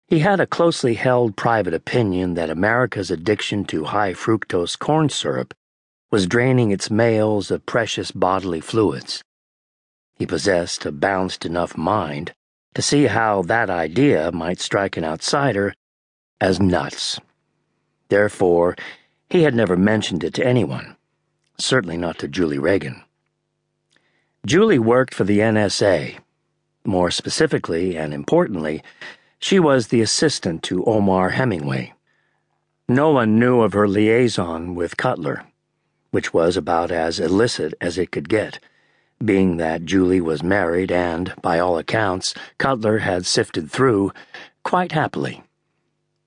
He had a closely held private opinion that America's addiction to high-fructose corn syrup was draining its males of precious bodily fluids. He possessed a balanced enough mind to see how that idea might strike an outsider as nuts. Therefore, he had never mentioned it to anyone, certainly not to Julie Reagan. Julie worked for the NSA. More specifically and importantly, she was the assistant to Omar Hemingway. No one knew of her liaison with Cutler, which was about as illicit as it could get, being that Julie was married and, by all accounts, Cutler had sifted through quite happily.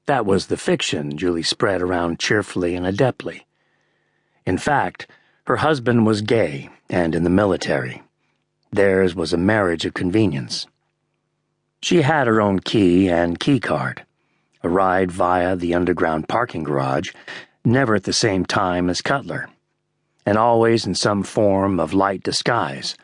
That was the fiction Julie spread around cheerfully and adeptly. In fact, her husband was gay and in the military. Theirs was a marriage of convenience. She had her own key and key card, a ride via the underground parking garage, never at the same time as Cutler, and always in some form of light disguise,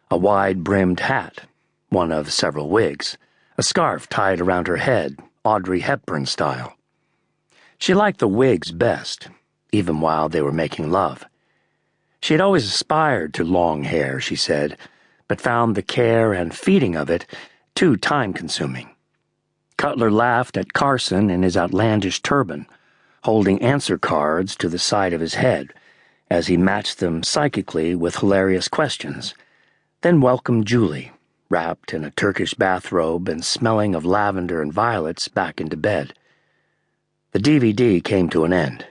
a wide-brimmed hat, one of several wigs, a scarf tied around her head, Audrey Hepburn style. She liked the wigs best, even while they were making love. She had always aspired to long hair, she said, but found the care and feeding of it too time-consuming. Cutler laughed at Carson in his outlandish turban, holding answer cards to the side of his head as he matched them psychically with hilarious questions, then welcomed Julie, wrapped in a Turkish bathrobe and smelling of lavender and violets, back into bed. The DVD came to an end.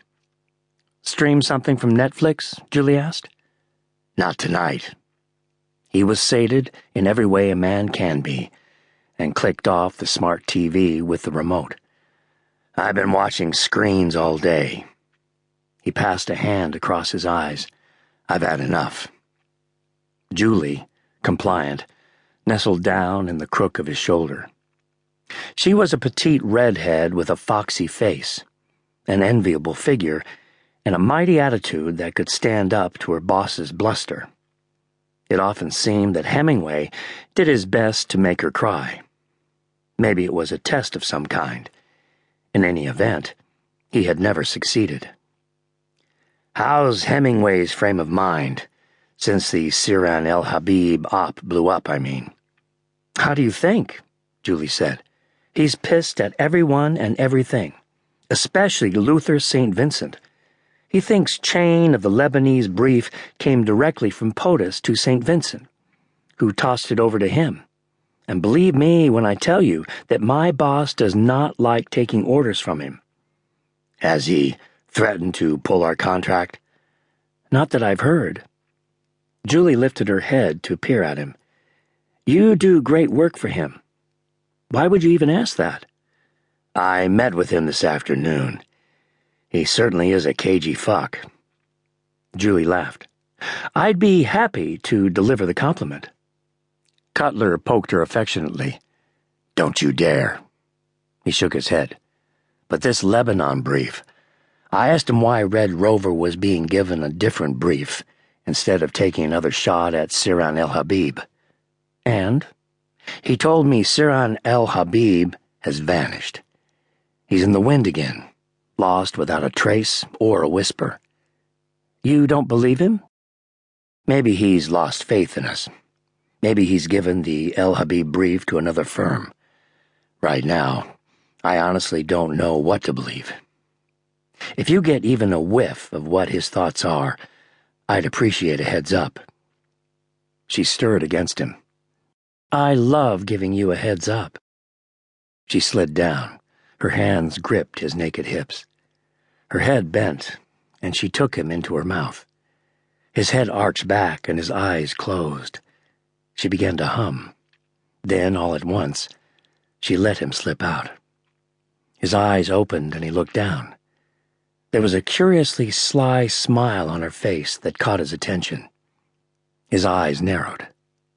"Stream something from Netflix?" Julie asked. "Not tonight." He was sated in every way a man can be, and clicked off the smart TV with the remote. "I've been watching screens all day." He passed a hand across his eyes. "I've had enough." Julie, compliant, nestled down in the crook of his shoulder. She was a petite redhead with a foxy face, an enviable figure, and a mighty attitude that could stand up to her boss's bluster. It often seemed that Hemingway did his best to make her cry. Maybe it was a test of some kind. In any event, he had never succeeded. "How's Hemingway's frame of mind? Since the Siran El Habib op blew up, I mean." "How do you think?" Julie said. "He's pissed at everyone and everything, especially Luther St. Vincent. He thinks chain of the Lebanese brief came directly from POTUS to St. Vincent, who tossed it over to him. And believe me when I tell you that my boss does not like taking orders from him." "Has he threatened to pull our contract?" "Not that I've heard." Julie lifted her head to peer at him. "You do great work for him. Why would you even ask that?" "I met with him this afternoon. He certainly is a cagey fuck." Julie laughed. "I'd be happy to deliver the compliment." Cutler poked her affectionately. "Don't you dare." He shook his head. "But this Lebanon brief, I asked him why Red Rover was being given a different brief instead of taking another shot at Siran El Habib. And he told me Siran El Habib has vanished. He's in the wind again, lost without a trace or a whisper." "You don't believe him?" "Maybe he's lost faith in us. Maybe he's given the El Habib brief to another firm. Right now, I honestly don't know what to believe. If you get even a whiff of what his thoughts are, I'd appreciate a heads up." She stirred against him. "I love giving you a heads up." She slid down. Her hands gripped his naked hips. Her head bent, and she took him into her mouth. His head arched back and his eyes closed. She began to hum. Then, all at once, she let him slip out. His eyes opened and he looked down. There was a curiously sly smile on her face that caught his attention. His eyes narrowed.